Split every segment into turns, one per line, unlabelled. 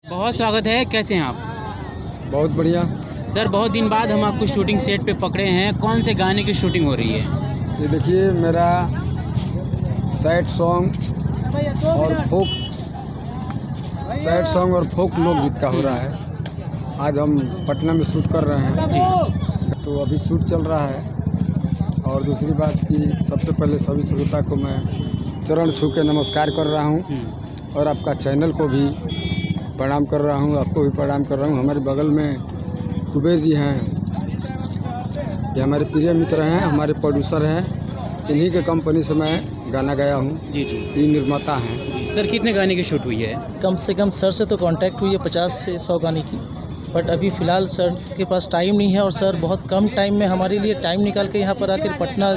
बहुत स्वागत है। कैसे हैं आप?
बहुत बढ़िया।
सर, बहुत दिन बाद हम आपको शूटिंग सेट पे पकड़े हैं। कौन से गाने की शूटिंग हो रही है?
ये देखिए, मेरा सैड सॉन्ग और फोक लोकगीत का हो रहा है। आज हम पटना में शूट कर रहे हैं
जी।
तो अभी शूट चल रहा है। और दूसरी बात कि सबसे पहले सभी श्रोता को मैं चरण छू के नमस्कार कर रहा हूँ और आपका चैनल को भी प्रणाम कर रहा हूँ, आपको भी प्रणाम कर रहा हूँ। हमारे बगल में कुबेर जी हैं, ये हमारे प्रिय मित्र हैं, हमारे प्रोड्यूसर हैं। इन्हीं के कंपनी से मैं गाना गाया हूँ।
जी जी।
ये निर्माता हैं।
जी सर, कितने गाने की शूट हुई है?
कम से कम सर से तो कांटेक्ट हुई है 50 से 100 गाने की, बट अभी फ़िलहाल सर के पास टाइम नहीं है और सर बहुत कम टाइम में हमारे लिए टाइम निकाल के यहाँ पर आकर पटना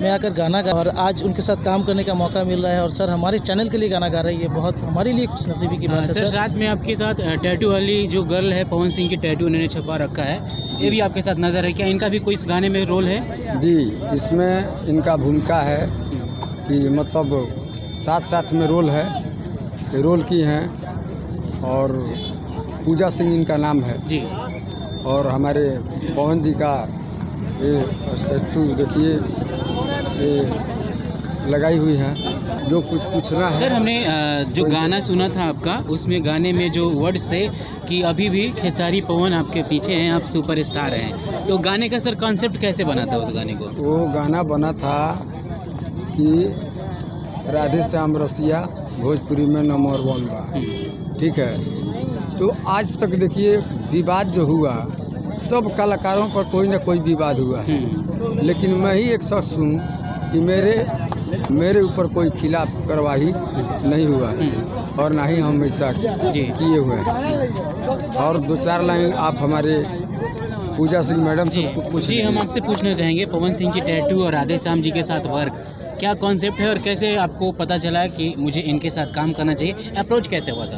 में आकर गाना गा, और आज उनके साथ काम करने का मौका मिल रहा है और सर हमारे चैनल के लिए गाना गा रही है। बहुत हमारे लिए खुशनसीबी की बात है।
सर, साथ में आपके साथ टैटू वाली जो गर्ल है, पवन सिंह की टैटू उन्होंने छपा रखा है, ये भी आपके साथ नज़र है क्या? इनका भी कोई इस गाने में रोल है?
जी, इसमें इनका भूमिका है कि मतलब साथ साथ में रोल है, ये रोल की हैं। और पूजा सिंह इनका नाम है
जी।
और हमारे पवन जी का ये स्टैचू देखिए, ये लगाई हुई है। जो कुछ पूछना है
सर, हमने जो गाना सुना था आपका, उसमें गाने में जो वर्ड्स थे कि अभी भी खेसारी पवन आपके पीछे हैं, आप सुपरस्टार हैं, तो गाने का सर कॉन्सेप्ट कैसे बना था उस गाने को?
वो गाना बना था कि राधे श्याम रसिया भोजपुरी में नंबर 1 बा, ठीक है। तो आज तक देखिए, विवाद जो हुआ, सब कलाकारों पर कोई ना कोई विवाद हुआ है, लेकिन मैं ही एक शख्स हूँ कि मेरे ऊपर कोई खिलाफ कार्रवाई नहीं हुआ है और ना ही हम ऐसा किए हुए हैं। और 2-4 लाइन आप हमारे पूजा सिंह मैडम से पूछ
जी। हम आपसे पूछना चाहेंगे, पवन सिंह की टैटू और राधे श्याम जी के साथ वर्क, क्या कॉन्सेप्ट है और कैसे आपको पता चला कि मुझे इनके साथ काम करना चाहिए? अप्रोच कैसे हुआ था?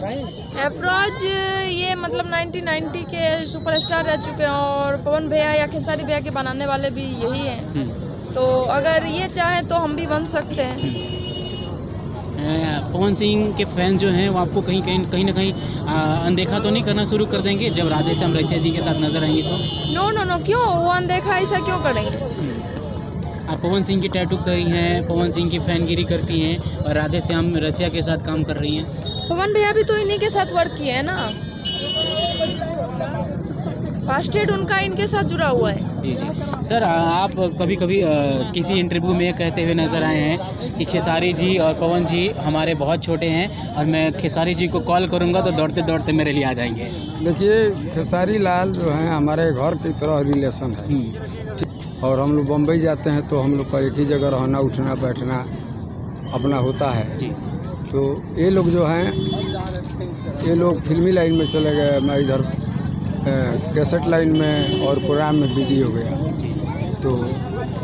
अप्रोच ये मतलब 1990 के सुपरस्टार रह चुके हैं और पवन भैया या खेसारी भैया के बनाने वाले भी यही हैं, तो अगर ये चाहें तो हम भी बन सकते हैं।
पवन सिंह के फैन जो हैं वो आपको कहीं ना कहीं अनदेखा तो नहीं करना शुरू कर देंगे जब राधे श्याम रसिया जी के साथ नजर आएंगे तो?
नो, क्यों वो अनदेखा ऐसा क्यों करेंगे?
आप पवन सिंह की टैटू करी हैं, पवन सिंह की फैनगिरी करती हैं और राधे श्याम रसिया के साथ काम कर रही हैं।
पवन भैया भी तो इन्हीं के साथ वर्क किए हैं ना, फास्टेड उनका इनके साथ जुड़ा हुआ है।
जी जी। सर, आप कभी कभी किसी इंटरव्यू में कहते हुए नज़र आए हैं कि खेसारी जी और पवन जी हमारे बहुत छोटे हैं और मैं खेसारी जी को कॉल करूंगा तो दौड़ते दौड़ते मेरे लिए आ जाएंगे।
देखिए, खेसारी लाल जो हैं हमारे घर की तरह रिलेशन है, और हम लोग बम्बई जाते हैं तो हम लोग का एक ही जगह रहना, उठना बैठना अपना होता है
जी।
तो ये लोग जो हैं, ये लोग फिल्मी लाइन में चले गए, मैं इधर कैसेट लाइन में और प्रोग्राम में बिजी हो गया। तो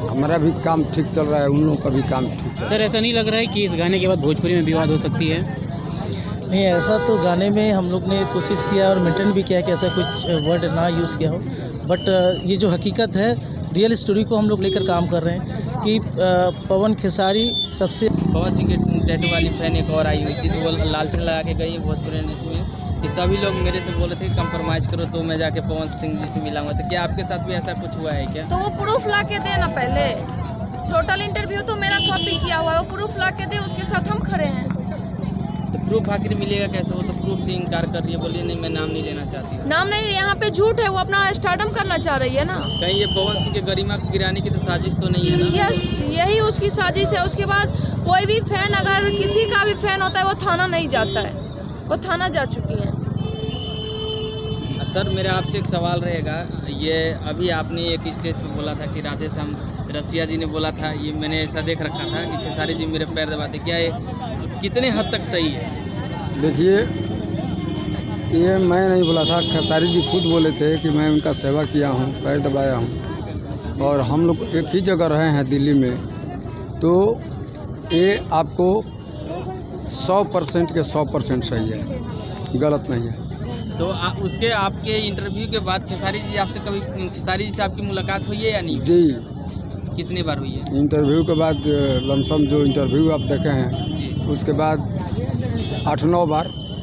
हमारा भी काम ठीक चल रहा है, उन लोगों का भी काम ठीक चल रहा है।
सर, ऐसा नहीं लग रहा है कि इस गाने के बाद भोजपुरी में विवाद हो सकती है?
नहीं, ऐसा तो गाने में हम लोग ने कोशिश किया और मेंटेन भी किया कि ऐसा कुछ वर्ड ना यूज़ किया हो, बट ये जो हकीकत है, रियल स्टोरी को हम लोग लेकर काम कर रहे हैं कि पवन खेसारी सबसे।
पवन सिंह के टैटू वाली फैन एक और आई हुई थी, तो वो लालच लगा के गई भोजपुरी इंडस्ट्री में कि सभी लोग मेरे से बोले थे कि कंप्रोमाइज़ करो तो मैं जाके पवन सिंह जी से मिलाऊंगा। तो क्या आपके साथ भी ऐसा कुछ हुआ है क्या?
तो वो प्रूफ ला के दे ना, पहले टोटल इंटरव्यू तो मेरा कॉपी किया हुआ है, वो प्रूफ ला के दे, उसके साथ हम खड़े हैं।
तो प्रूफ आखिर मिलेगा कैसे? वो तो प्रूफ से इनकार कर रही है, बोलिए नहीं मैं नाम नहीं लेना चाहती।
नाम नहीं, यहाँ पे झूठ है, वो अपना स्टार्डम करना चाह रही है ना।
कहीं ये पवन सिंह के गरिमा गिराने की तो साजिश तो नहीं है ना?
यस, यही उसकी साजिश है। उसके बाद कोई भी फैन, अगर किसी का भी फैन होता है, वो थाना नहीं जाता है, वो थाना जा चुकी हैं।
सर, मेरा आपसे एक सवाल रहेगा, ये अभी आपने एक स्टेज पे बोला था कि राधे श्याम रसिया जी ने बोला था, ये मैंने ऐसा देख रखा था कि खेसारी जी मेरे पैर दबाते, क्या ये कितने हद तक सही है?
देखिए, ये मैं नहीं बोला था, खेसारी जी खुद बोले थे कि मैं उनका सेवा किया हूँ, पैर दबाया हूँ, और हम लोग एक ही जगह रहे हैं दिल्ली में। तो ये आपको 100% के 100% सही है, गलत नहीं है।
तो उसके आपके इंटरव्यू के बाद खेसारी जी से आपकी मुलाकात हुई है या नहीं?
जी,
कितनी बार हुई है?
इंटरव्यू के बाद लमसम जो इंटरव्यू आप देखे हैं,
जी,
उसके बाद 8-9 बार।